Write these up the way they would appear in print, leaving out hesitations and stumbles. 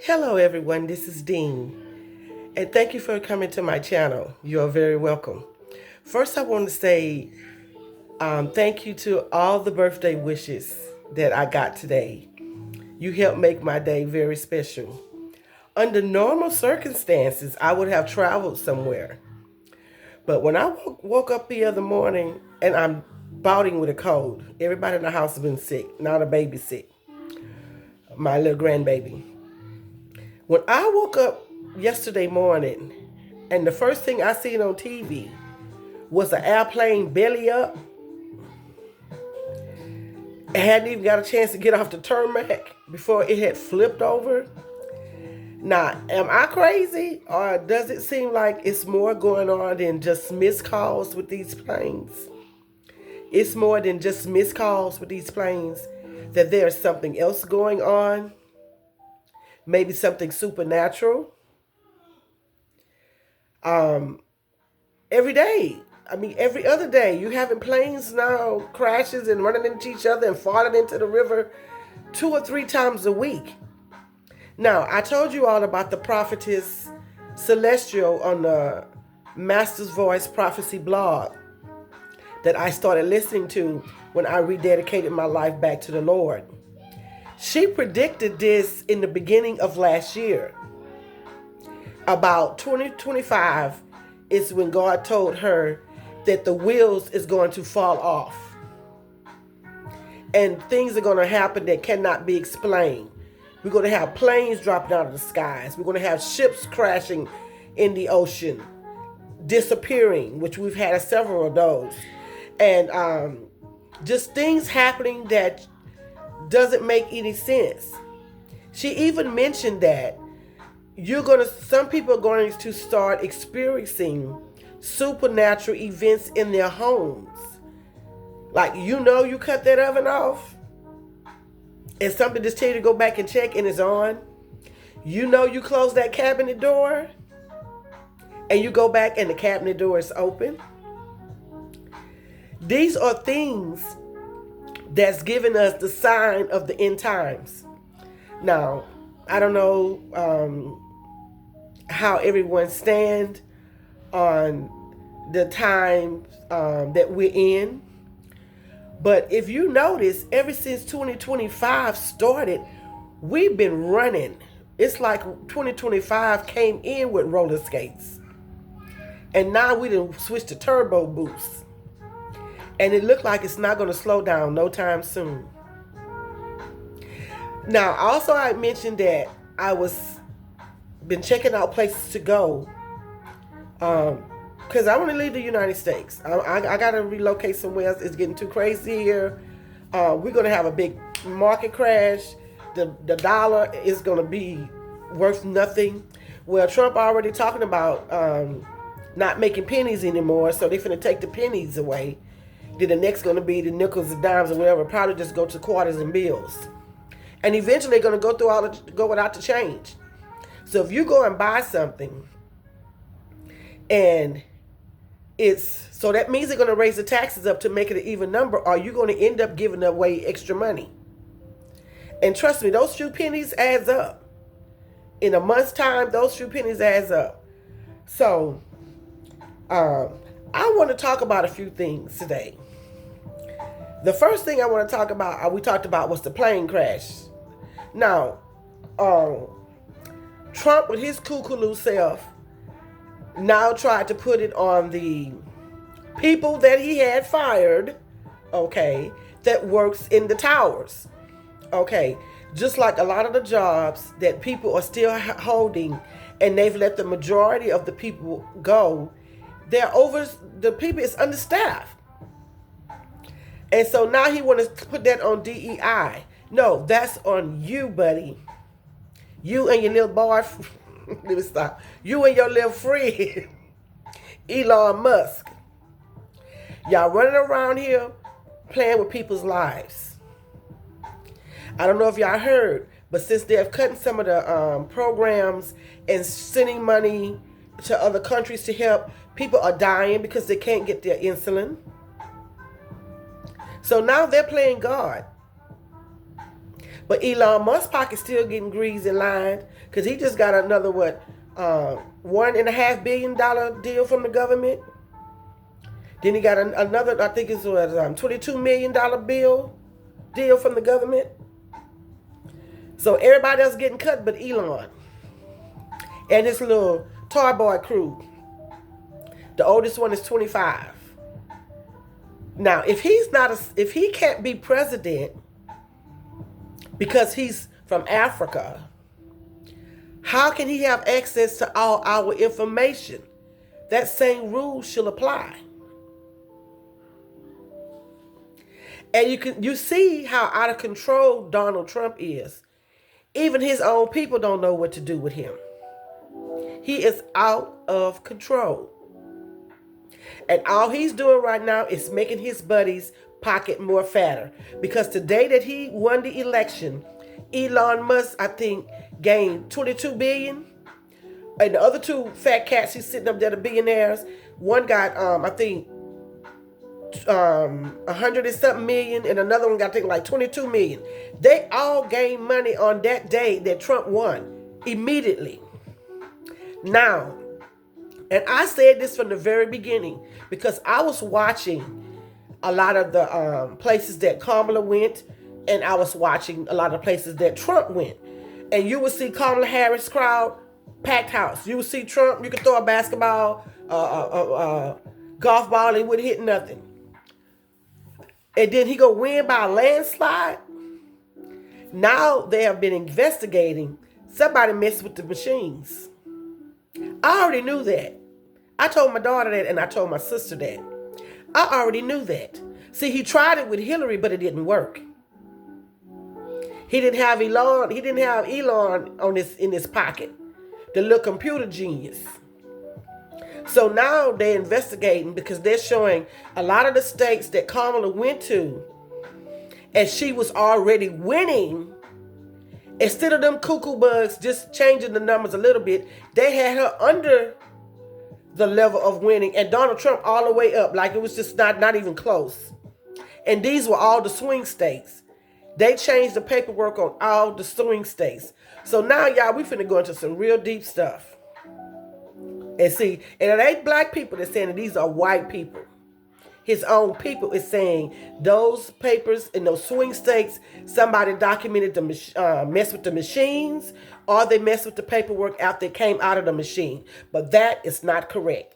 Hello everyone, this is Dean, and thank you for coming to my channel. You are very welcome. First, I want to say thank you to all the birthday wishes that I got today. You helped make my day very special. Under normal circumstances, I would have traveled somewhere. But when I woke up the other morning and I'm battling with a cold, everybody in the house has been sick. Now the baby's sick, my little grandbaby. When I woke up yesterday morning and the first thing I seen on TV was an airplane belly up, I hadn't even got a chance to get off the tarmac before it had flipped over. Now, am I crazy, or does it seem like it's more going on than just missed calls with these planes? It's more than just missed calls with these planes, that there's something else going on, maybe something supernatural. Every day, every other day, you having planes now crashes and running into each other and falling into the river 2 or 3 times a week. Now, I told you all about the prophetess Celestial on the Master's Voice Prophecy blog that I started listening to when I rededicated my life back to the Lord. She predicted this in the beginning of last year. About 2025 is when God told her that the wheels is going to fall off. And things are going to happen that cannot be explained. We're going to have planes dropping out of the skies. We're going to have ships crashing in the ocean, disappearing, which we've had several of those. And just things happening that doesn't make any sense. She even mentioned that some people are going to start experiencing supernatural events in their homes. Like, you cut that oven off and something just tell you to go back and check and it's on. You close that cabinet door and you go back and the cabinet door is open. These are things that's giving us the sign of the end times. Now, I don't know how everyone stand on the time that we're in. But if you notice, ever since 2025 started, we've been running. It's like 2025 came in with roller skates. And now we done switched to turbo boost. And it looked like it's not going to slow down no time soon. Now, also I mentioned that I been checking out places to go because I want to leave the United States. I got to relocate somewhere else. It's getting too crazy here. We're going to have a big market crash. The dollar is going to be worth nothing. Well, Trump already talking about not making pennies anymore, so they're finna take the pennies away. Then the next going to be the nickels and dimes or whatever. Probably just go to quarters and bills. And eventually they're going to go without the change. So if you go and buy something and so that means they're going to raise the taxes up to make it an even number, or you're going to end up giving away extra money. And trust me, those few pennies adds up. In a month's time, those few pennies adds up. So I want to talk about a few things today. The first thing I want to talk about, we talked about, was the plane crash. Now, Trump with his kookaloo self now tried to put it on the people that he had fired, okay, that works in the towers, okay, just like a lot of the jobs that people are still holding, and they've let the majority of the people go. The people is understaffed, and so now he wants to put that on DEI. No, that's on you, buddy. You and your little boy. Let me stop. You and your little friend, Elon Musk. Y'all running around here playing with people's lives. I don't know if y'all heard, but since they're cutting some of the programs and sending money to other countries to help, people are dying because they can't get their insulin. So now they're playing God. But Elon Musk's pocket still getting greased and lined because he just got another $1.5 billion deal from the government. Then he got another, I think it's $22 million deal from the government. So everybody else getting cut but Elon and his little toy boy crew. The oldest one is 25. Now, if he can't be president because he's from Africa, how can he have access to all our information? That same rule should apply. And you see how out of control Donald Trump is. Even his own people don't know what to do with him. He is out of control. And all he's doing right now is making his buddies' pocket more fatter. Because today that he won the election, Elon Musk, I think, gained $22 billion. And the other two fat cats he's sitting up there, the billionaires, one got, I think, 100 and something million, and another one got, I think, like 22 million. They all gained money on that day that Trump won immediately. Now, and I said this from the very beginning because I was watching a lot of the places that Kamala went, and I was watching a lot of places that Trump went. And you would see Kamala Harris crowd, packed house. You would see Trump, you could throw a basketball, golf ball, and he wouldn't hit nothing. And then he go win by a landslide. Now they have been investigating. Somebody messed with the machines. I already knew that. I told my daughter that, and I told my sister that. I already knew that. See, he tried it with Hillary, but it didn't work. He didn't have Elon. He didn't have Elon in his pocket, the little computer genius. So now they're investigating because they're showing a lot of the states that Kamala went to, and she was already winning. Instead of them cuckoo bugs just changing the numbers a little bit, they had her under the level of winning, and Donald Trump all the way up, like it was just not even close. And these were all the swing states. They changed the paperwork on all the swing states. So now, y'all, we finna go into some real deep stuff. And see, and it ain't black people that's saying it, these are white people. His own people is saying those papers in those swing states, somebody documented the mess with the machines, or they messed with the paperwork after it came out of the machine. But that is not correct.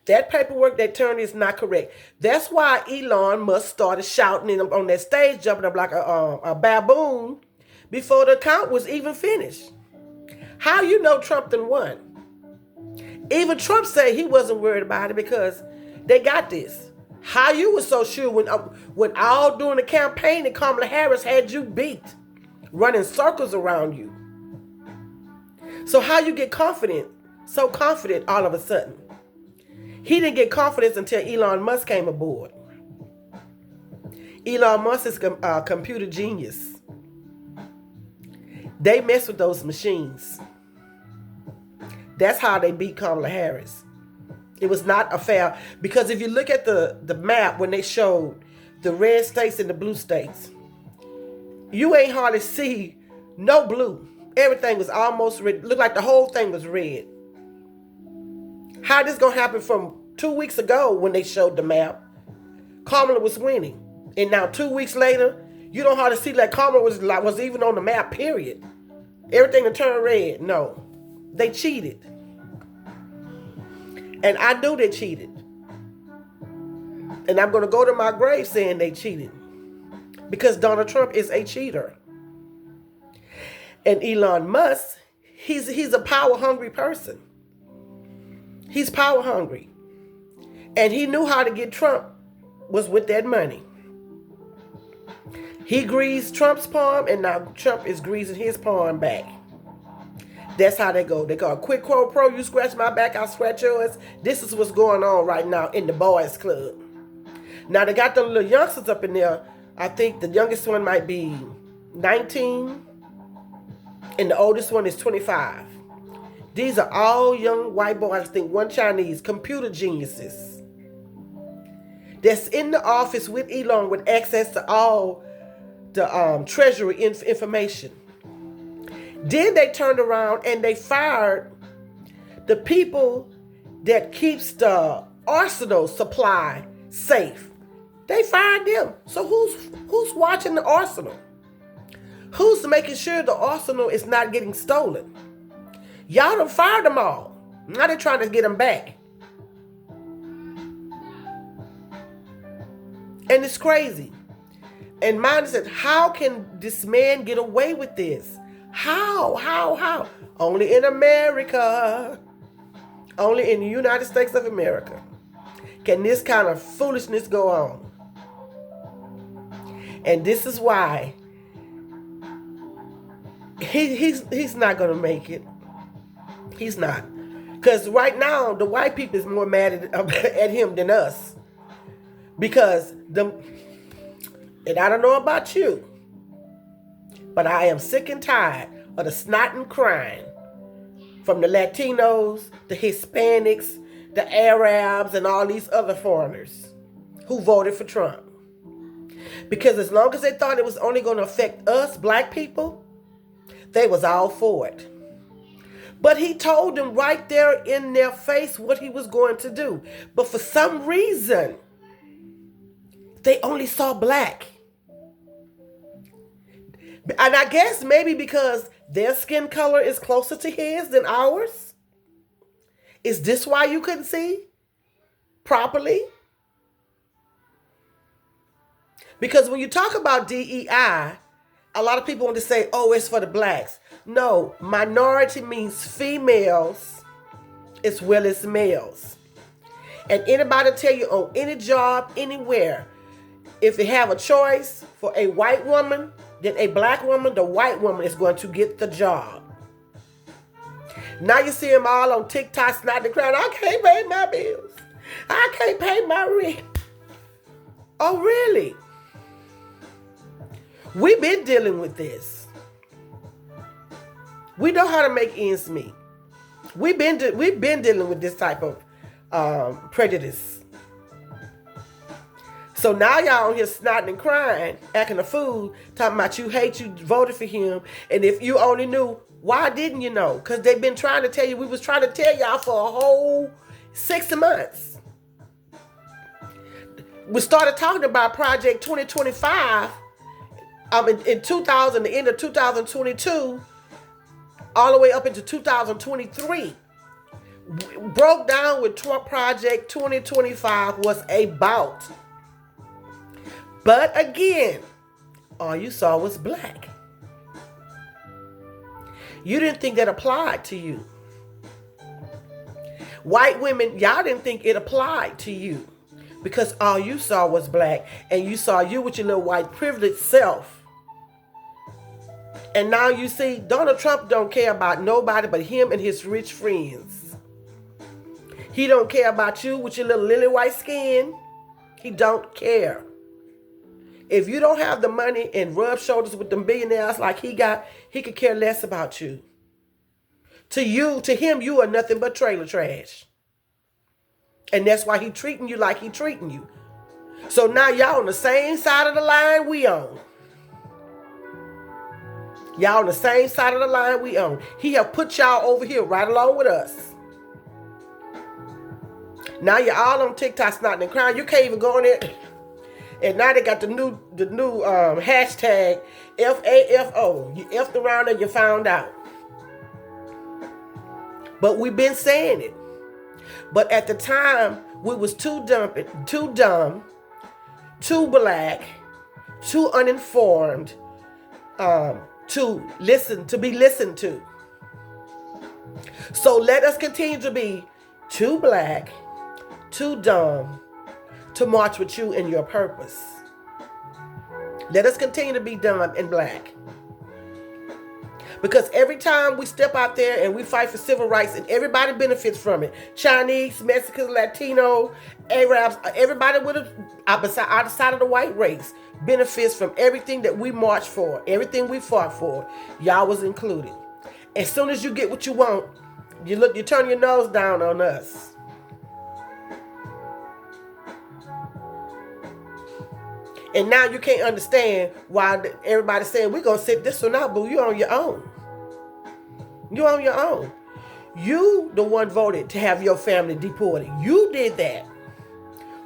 That paperwork they turned is not correct. That's why Elon Musk started shouting on that stage, jumping up like a baboon before the count was even finished. How you know Trump done won? Even Trump said he wasn't worried about it because they got this. How you were so sure when all during the campaign that Kamala Harris had you beat, running circles around you? So how you get confident, so confident all of a sudden? He didn't get confidence until Elon Musk came aboard. Elon Musk is a computer genius. They mess with those machines. That's how they beat Kamala Harris. It was not a fair, because if you look at the map when they showed the red states and the blue states, you ain't hardly see no blue. Everything was almost red. Looked like the whole thing was red. How this gonna happen from 2 weeks ago when they showed the map? Kamala was winning, and now 2 weeks later, you don't hardly see like Kamala was even on the map. Period. Everything to turn red. No, they cheated, and I knew they cheated, and I'm gonna go to my grave saying they cheated, because Donald Trump is a cheater, and Elon Musk, he's a power hungry person. He's power hungry. And he knew how to get Trump was with that money. He greased Trump's palm, and now Trump is greasing his palm back. That's how they go. They call quid pro quo. You scratch my back, I'll scratch yours. This is what's going on right now in the boys club. Now they got the little youngsters up in there. I think the youngest one might be 19, and the oldest one is 25. These are all young white boys, I think one Chinese, computer geniuses that's in the office with Elon with access to all the Treasury information. Then they turned around and they fired the people that keeps the arsenal supply safe. They fired them. So who's watching the arsenal? Who's making sure the arsenal is not getting stolen? Y'all done fired them all. Now they're trying to get them back. And it's crazy. And mine said, how can this man get away with this? How? Only in America. Only in the United States of America can this kind of foolishness go on. And this is why he's not going to make it. He's not. Because right now, the white people is more mad at him than us. Because and I don't know about you, but I am sick and tired of the snot and crying from the Latinos, the Hispanics, the Arabs, and all these other foreigners who voted for Trump. Because as long as they thought it was only going to affect us, black people, they was all for it. But he told them right there in their face what he was going to do. But for some reason, they only saw black. And I guess maybe because their skin color is closer to his than ours. Is this why you couldn't see properly? Because when you talk about DEI, a lot of people want to say, oh, it's for the blacks. No, minority means females as well as males. And anybody tell you on any job, anywhere, if they have a choice for a white woman, then a black woman, the white woman is going to get the job. Now you see them all on TikTok snotting the crowd. I can't pay my bills. I can't pay my rent. Oh, really? We've been dealing with this. We know how to make ends meet. We've been dealing with this type of prejudice. So now y'all on here snotting and crying, acting a fool, talking about you hate you voted for him. And if you only knew, why didn't you know? Because they've been trying to tell you, we was trying to tell y'all for a whole 6 months. We started talking about Project 2025 in 2000, the end of 2022, all the way up into 2023. Broke down what Project 2025 was about. But again, all you saw was black. You didn't think that applied to you. White women, y'all didn't think it applied to you because all you saw was black, and you saw you with your little white privileged self. And now you see Donald Trump don't care about nobody but him and his rich friends. He don't care about you with your little lily white skin. He don't care. If you don't have the money and rub shoulders with them billionaires like he got, he could care less about you. To him, you are nothing but trailer trash. And that's why he treating you like he treating you. So now y'all on the same side of the line we on. Y'all on the same side of the line we on. He have put y'all over here right along with us. Now you're all on TikTok snotting and crying. You can't even go on there. And now they got the new hashtag FAFO. You effed around and you found out. But we've been saying it. But at the time, we was too dumb, too black, too uninformed to be listened to. So let us continue to be too black, too dumb, to march with you in your purpose. Let us continue to be dumb and black. Because every time we step out there and we fight for civil rights, and everybody benefits from it. Chinese, Mexicans, Latino, Arabs, everybody outside of the white race benefits from everything that we march for, everything we fought for. Y'all was included. As soon as you get what you want, you turn your nose down on us. And now you can't understand why everybody's saying, we're going to sit this one out, boo. You on your own. You on your own. You the one voted to have your family deported. You did that.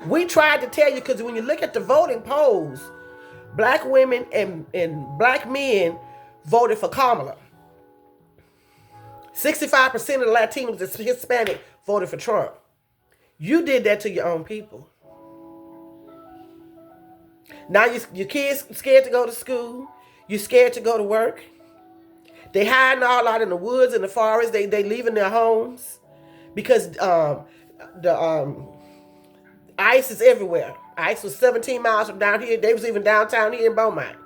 We tried to tell you, because when you look at the voting polls, black women and black men voted for Kamala. 65% of the Latinos that's Hispanic voted for Trump. You did that to your own people. Now your kids scared to go to school. You're scared to go to work. They hiding all out in the woods and the forest. They leaving their homes because the ICE is everywhere. ICE was 17 miles from down here. They was even downtown here in Beaumont.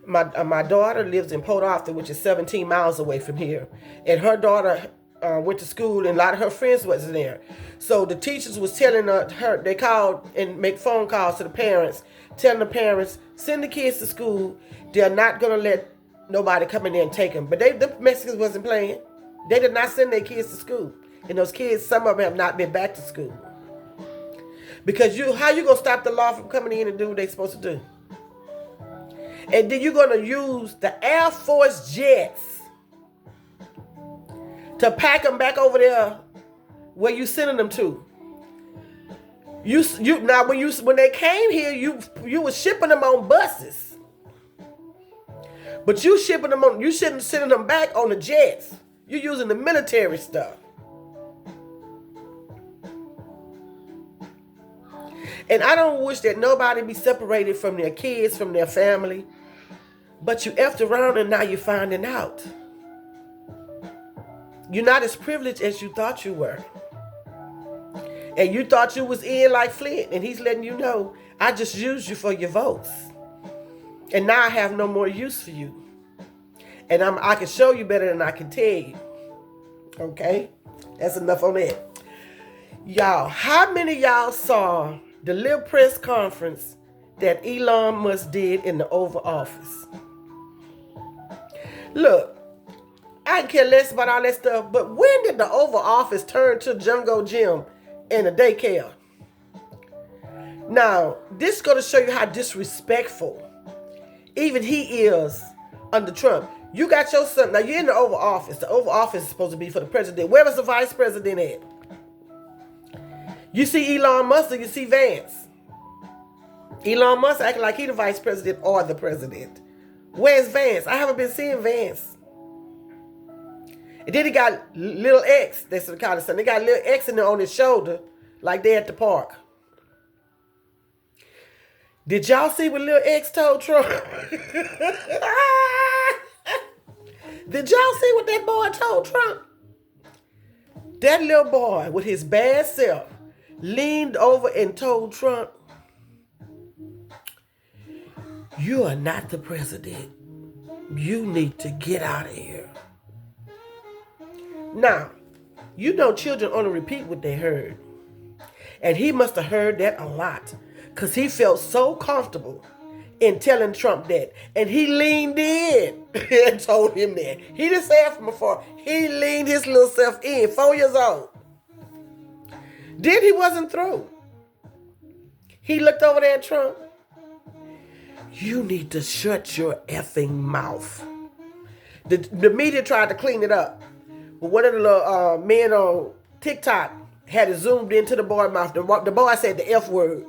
My daughter lives in Port Arthur, which is 17 miles away from here. And her daughter went to school, and a lot of her friends wasn't there. So the teachers was telling her, they called and make phone calls to the parents, telling the parents, send the kids to school. They're not going to let nobody come in there and take them. But the Mexicans wasn't playing. They did not send their kids to school. And those kids, some of them have not been back to school. Because how you going to stop the law from coming in and do what they're supposed to do? And then you're going to use the Air Force jets to pack them back over there where you sending them to. Now when they came here, you was shipping them on buses. But you shouldn't sending them back on the jets. You're using the military stuff. And I don't wish that nobody be separated from their kids, from their family. But you effed around and now you're finding out. You're not as privileged as you thought you were. And you thought you was in like Flint. And he's letting you know, I just used you for your votes. And now I have no more use for you. And I can show you better than I can tell you. Okay? That's enough on that. Y'all, how many of y'all saw the little press conference that Elon Musk did in the Oval Office? Look, I can care less about all that stuff, but when did the Oval Office turn to Jungle Gym and a daycare? Now, this is going to show you how disrespectful even he is under Trump. You got your son. Now, you're in the Oval Office. The Oval Office is supposed to be for the president. Where was the vice president at? You see Elon Musk or you see Vance? Elon Musk acting like he the vice president or the president. Where's Vance? I haven't been seeing Vance. And then he got little X. That's what they call it. They got little X in there on his shoulder like they at the park. Did y'all see what little X told Trump? Did y'all see what that boy told Trump? That little boy with his bad self leaned over and told Trump, you are not the president. You need to get out of here. Now, you know children only repeat what they heard. And he must have heard that a lot. Because he felt so comfortable in telling Trump that. And he leaned in and told him that. He didn't say it from afar. He leaned his little self in, 4 years old. Then he wasn't through. He looked over there at Trump. You need to shut your effing mouth. The media tried to clean it up. But one of the little men on TikTok had it zoomed into the boy's mouth. The boy said the F word.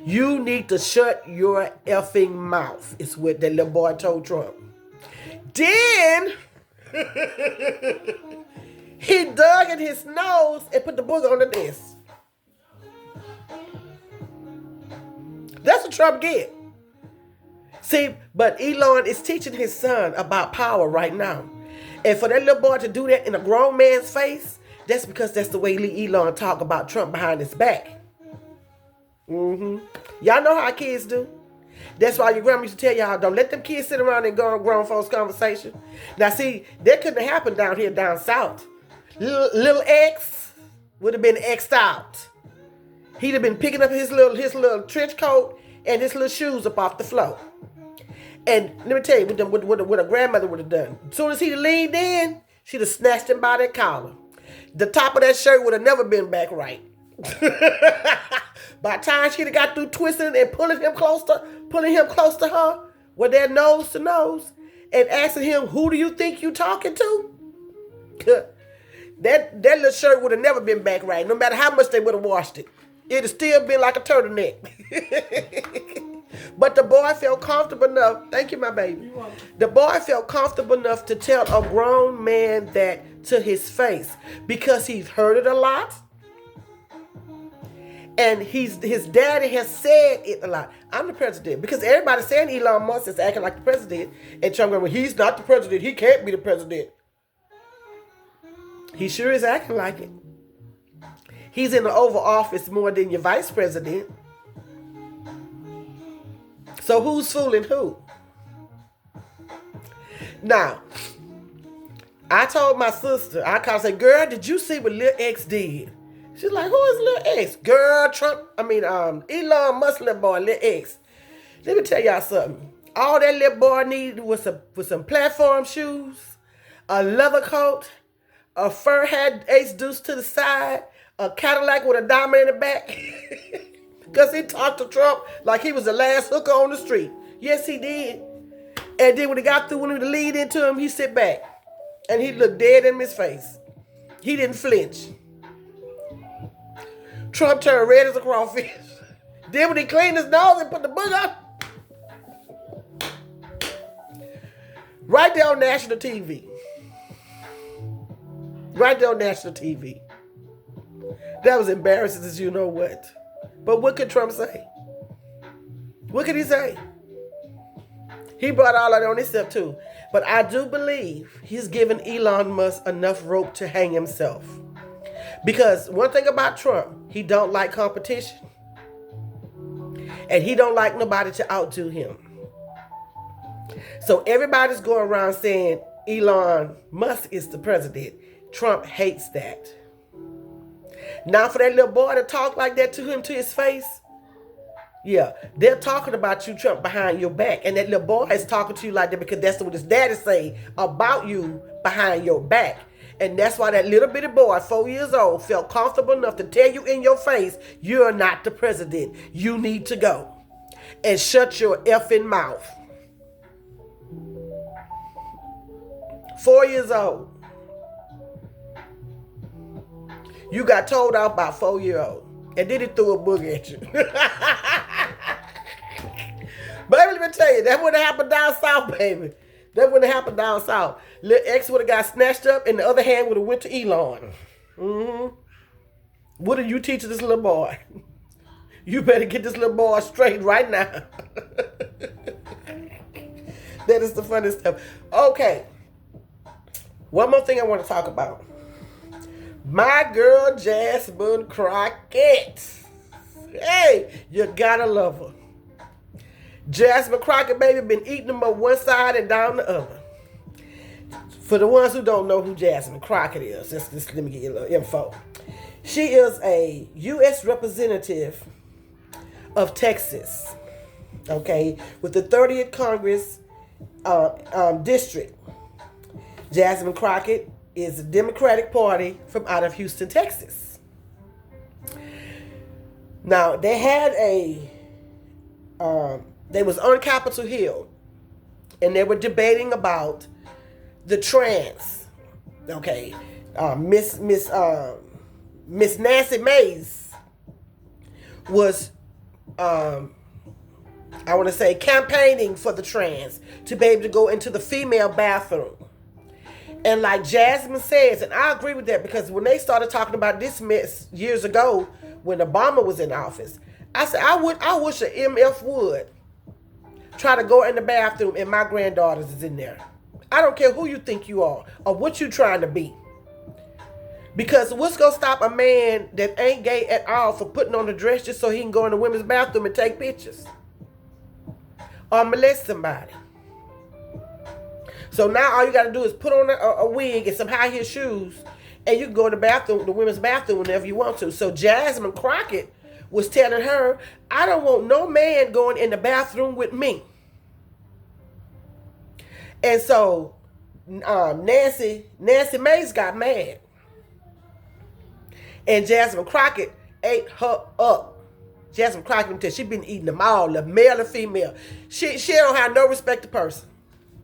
You need to shut your effing mouth, is what that little boy told Trump. Then he dug in his nose and put the booger on the desk. That's what Trump get. See, but Elon is teaching his son about power right now. And for that little boy to do that in a grown man's face, that's because that's the way Elon talk about Trump behind his back. Y'all know how kids do. That's why your grandma used to tell y'all, don't let them kids sit around and go on grown folks' conversation. Now see, that couldn't have happened down here down south. Little X would have been X'd out. He'd have been picking up his little trench coat and his little shoes up off the floor. And let me tell you what a grandmother would have done. As soon as he leaned in, she'd have snatched him by that collar. The top of that shirt would have never been back right. By the time she'd have got through twisting and pulling him close to her, with their nose to nose, and asking him, "Who do you think you talking to?" that little shirt would have never been back right, no matter how much they would have washed it. It'd have still been like a turtleneck. But the boy felt comfortable enough. Thank you, my baby. The boy felt comfortable enough to tell a grown man that to his face because he's heard it a lot. And his daddy has said it a lot. I'm the president. Because everybody's saying Elon Musk is acting like the president. And Trump going, well, he's not the president. He can't be the president. He sure is acting like it. He's in the Oval Office more than your vice president. So who's fooling who? Now, I told my sister, I called and said, girl, did you see what LILX did? She's like, who is LILX? Girl, Elon Musk little boy, LILX. Let me tell y'all something. All that little boy needed was some platform shoes, a leather coat, a fur hat ace deuce to the side, a Cadillac with a diamond in the back. Because he talked to Trump like he was the last hooker on the street. Yes, he did. And then when he got through, when he would lead into him, he sit back. And he looked dead in his face. He didn't flinch. Trump turned red as a crawfish. Then when he cleaned his nose and put the book up. Right there on national TV. Right there on national TV. That was embarrassing as you know what. But what could Trump say? What could he say? He brought all that on himself too. But I do believe he's given Elon Musk enough rope to hang himself. Because one thing about Trump, he don't like competition. And he don't like nobody to outdo him. So everybody's going around saying Elon Musk is the president. Trump hates that. Now for that little boy to talk like that to him to his face, yeah, they're talking about you, Trump, behind your back. And that little boy is talking to you like that because that's what his daddy say about you behind your back. And that's why that little bitty boy, 4 years old, felt comfortable enough to tell you in your face, you're not the president. You need to go. And shut your effing mouth. 4 years old. You got told off by a 4-year-old. And then he threw a book at you. Baby, let me tell you, that wouldn't have happened down south, baby. That wouldn't have happened down south. LILX would have got snatched up and the other hand would have went to Elon. Mm-hmm. What are you teaching this little boy? You better get this little boy straight right now. That is the funniest stuff. Okay. One more thing I want to talk about. My girl, Jasmine Crockett. Hey, you gotta love her. Jasmine Crockett, baby, been eating them up one side and down the other. For the ones who don't know who Jasmine Crockett is, let me get you a little info. She is a U.S. representative of Texas, okay, with the 30th Congress district. Jasmine Crockett is the Democratic Party from out of Houston, Texas. Now, they had they was on Capitol Hill, and they were debating about the trans. Okay, Miss Nancy Mace was, I want to say, campaigning for the trans to be able to go into the female bathroom. And like Jasmine says, and I agree with that, because when they started talking about this mess years ago, when Obama was in office, I said, I wish an MF would try to go in the bathroom and my granddaughters is in there. I don't care who you think you are or what you trying to be. Because what's going to stop a man that ain't gay at all from putting on a dress just so he can go in the women's bathroom and take pictures? Or molest somebody. So now all you got to do is put on a wig and some high heel shoes, and you can go to the bathroom, the women's bathroom, whenever you want to. So Jasmine Crockett was telling her, I don't want no man going in the bathroom with me. And so Nancy Mace got mad. And Jasmine Crockett ate her up. Jasmine Crockett, she been eating them all, the male and female. She don't have no respect to person.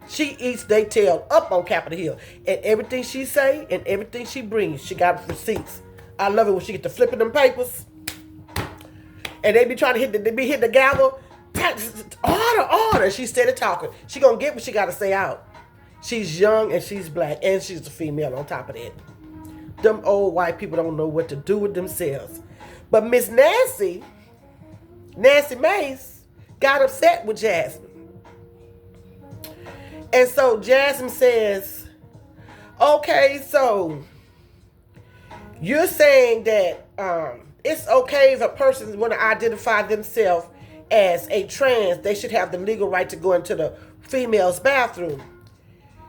She eats they tail up on Capitol Hill. And everything she say and everything she brings, she got receipts. I love it when she get to flipping them papers. And they be trying to hit the gavel. Order. She steady talking. She gonna get what she gotta say out. She's young and she's black and she's a female on top of that. Them old white people don't know what to do with themselves. But Miss Nancy Mace, got upset with Jasmine. And so Jasmine says, okay, so you're saying that it's okay if a person want to identify themselves as a trans, they should have the legal right to go into the female's bathroom.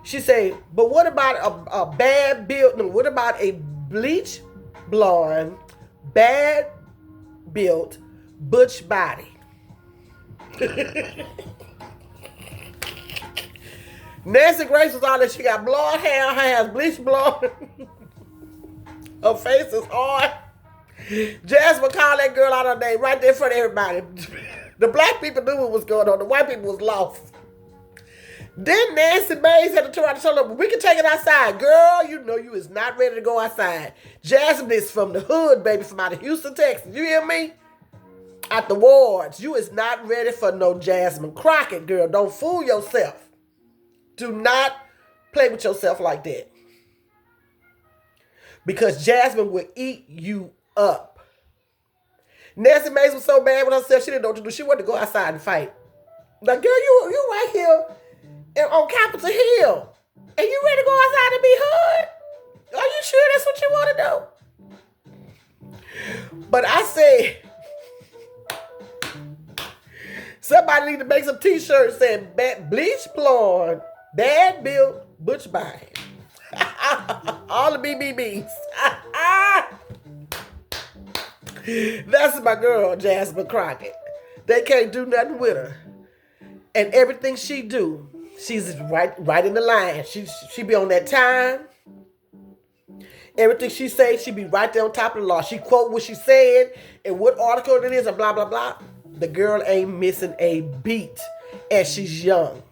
She say, but what about a bad built, no, what about a bleach blonde, bad built, butch body? Nancy Grace was all that. She got blonde hair, her hair's bleach blonde. Her face is hard. Jasmine called that girl out her name right there in front of everybody. The black people knew what was going on. The white people was lost. Then Nancy Mays had to turn around and tell her, we can take it outside. Girl, you know you is not ready to go outside. Jasmine is from the hood, baby, from out of Houston, Texas. You hear me? At the wards. You is not ready for no Jasmine Crockett, girl. Don't fool yourself. Do not play with yourself like that. Because Jasmine will eat you up. Nancy Mays was so bad with herself, she didn't know what to do. She wanted to go outside and fight. Like, girl, you right here on Capitol Hill. And you ready to go outside and be hood? Are you sure that's what you want to do? But I said, somebody need to make some t-shirts saying bleach blonde, bad built, butch body. All the BBBs. That's my girl, Jasmine Crockett. They can't do nothing with her. And everything she do, she's right in the line. She be on that time. Everything she say, she be right there on top of the law. She quote what she said and what article it is and blah, blah, blah. The girl ain't missing a beat. And she's young.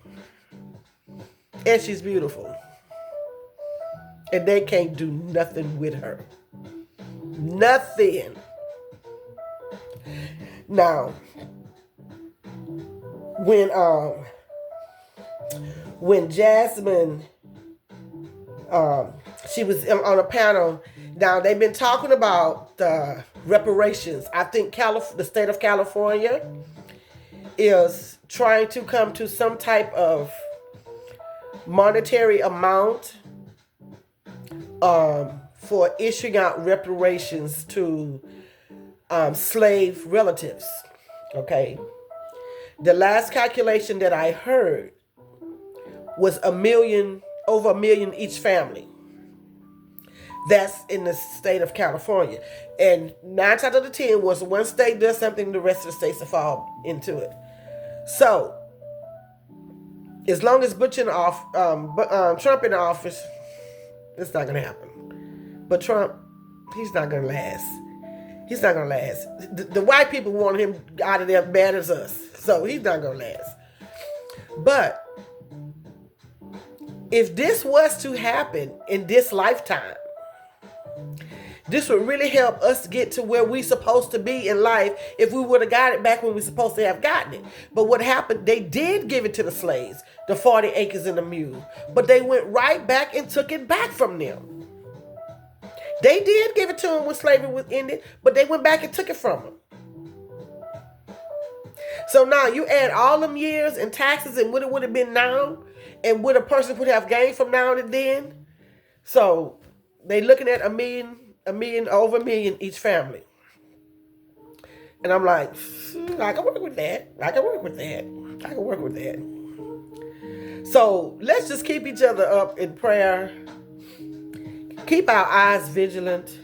And she's beautiful. And they can't do nothing with her. Nothing. Now, when Jasmine, she was on a panel, now they've been talking about the reparations. I think the state of California is trying to come to some type of monetary amount for issuing out reparations to slave relatives. Okay. The last calculation that I heard was over $1 million each family. That's in the state of California. And 9 times out of 10 was one state does something, the rest of the states will fall into it. So, as long as Trump in office, it's not going to happen. But Trump, he's not going to last. He's not going to last. The white people want him out of there bad as us. So he's not going to last. But if this was to happen in this lifetime, this would really help us get to where we're supposed to be in life if we would have got it back when we're supposed to have gotten it. But what happened, they did give it to the slaves, the 40 acres and a mule. But they went right back and took it back from them. They did give it to them when slavery was ended, but they went back and took it from them. So now you add all them years and taxes and what it would have been now and what a person would have gained from now to then. So they looking at over $1 million each family. And I'm like, I can work with that. I can work with that. So let's just keep each other up in prayer. Keep our eyes vigilant.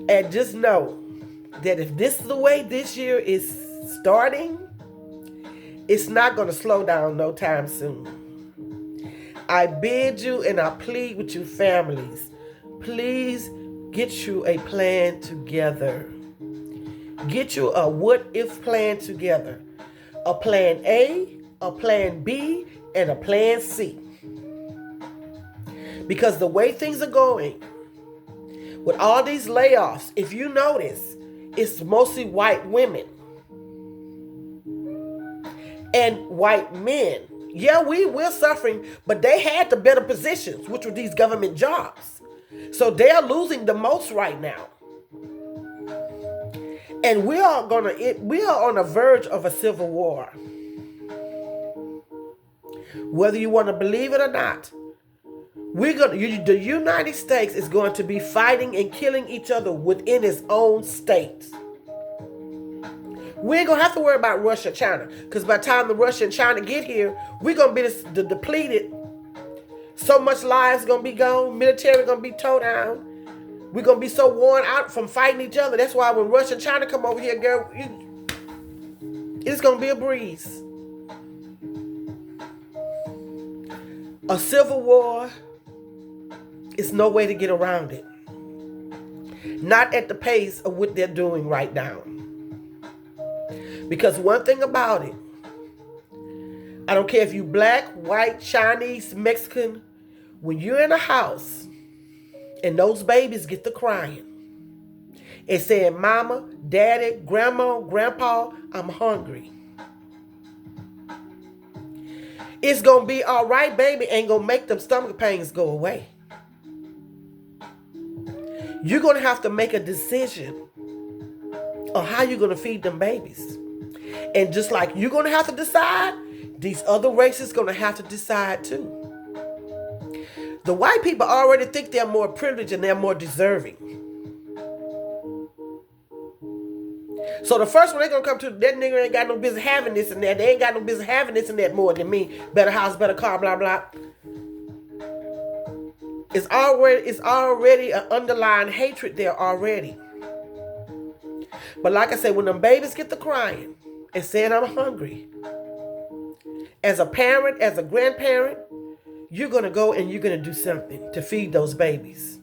And just know that if this is the way this year is starting, it's not going to slow down no time soon. I bid you and I plead with you families, please get you a plan together. Get you a what if plan together. A plan A, a plan B, and a plan C. Because the way things are going, with all these layoffs, if you notice, it's mostly white women and white men. Yeah, we're suffering, but they had the better positions, which were these government jobs. So they're losing the most right now. And we are on the verge of a civil war. Whether you want to believe it or not, the United States is going to be fighting and killing each other within its own states. We ain't going to have to worry about Russia and China, because by the time the Russia and China get here, we're going to be depleted. So much lives going to be gone. Military going to be towed down. We're going to be so worn out from fighting each other. That's why when Russia and China come over here, girl, it's going to be a breeze. A civil war is no way to get around it. Not at the pace of what they're doing right now. Because one thing about it, I don't care if you black, white, Chinese, Mexican, when you're in a house and those babies get to crying and saying, mama, daddy, grandma, grandpa, I'm hungry. It's going to be all right, baby, ain't going to make them stomach pains go away. You're going to have to make a decision on how you're going to feed them babies. And just like you're going to have to decide, these other races going to have to decide too. The white people already think they're more privileged and they're more deserving. So the first one they're going to come to, that nigga ain't got no business having this and that. They ain't got no business having this and that more than me. Better house, better car, blah, blah. It's already an underlying hatred there already. But like I said, when them babies get to crying and saying I'm hungry, as a parent, as a grandparent, you're going to go and you're going to do something to feed those babies.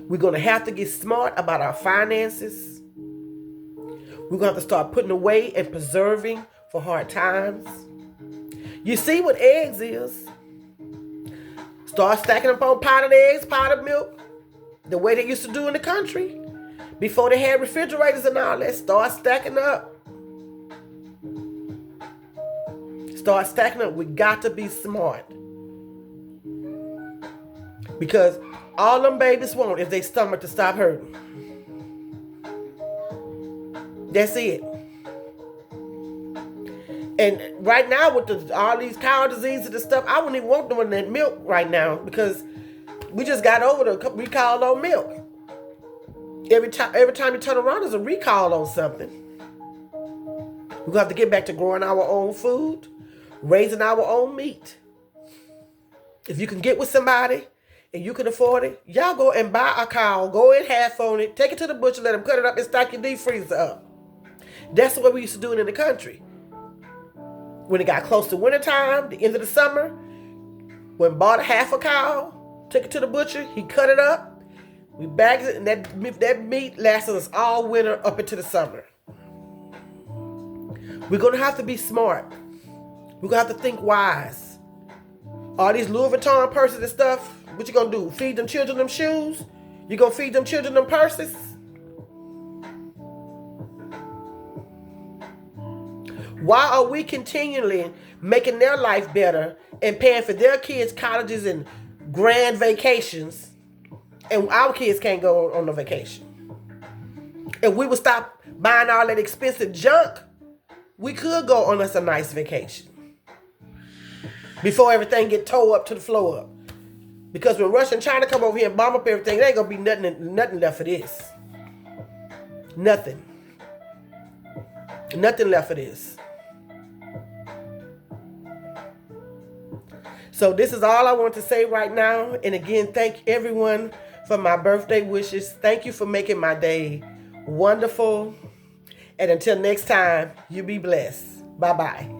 We're going to have to get smart about our finances. We're going to have to start putting away and preserving for hard times. You see what eggs is. Start stacking up on powdered eggs, powdered milk, the way they used to do in the country. Before they had refrigerators and all that, start stacking up. Start stacking up. We got to be smart. Because all them babies want is their stomach to stop hurting. That's it. And right now with all these cow diseases and stuff, I wouldn't even want them in that milk right now because we just got over the recall on milk. Every time you turn around, there's a recall on something. We're going to have to get back to growing our own food, raising our own meat. If you can get with somebody and you can afford it, y'all go and buy a cow, go in half on it, take it to the butcher, let them cut it up and stack your deep freezer up. That's what we used to do in the country. When it got close to wintertime, the end of the summer, when bought a half a cow, took it to the butcher, he cut it up, we bagged it, and that meat lasted us all winter up into the summer. We're going to have to be smart. We're going to have to think wise. All these Louis Vuitton purses and stuff, what you going to do? Feed them children them shoes? You going to feed them children them purses? Why are we continually making their life better and paying for their kids' colleges and grand vacations, and our kids can't go on a vacation? If we would stop buying all that expensive junk, we could go on us a nice vacation before everything get towed up to the floor up. Because when Russia and China come over here and bomb up everything, there ain't gonna be nothing left for this. Nothing left for this. So this is all I want to say right now. And again, thank everyone for my birthday wishes. Thank you for making my day wonderful. And until next time, you be blessed. Bye-bye.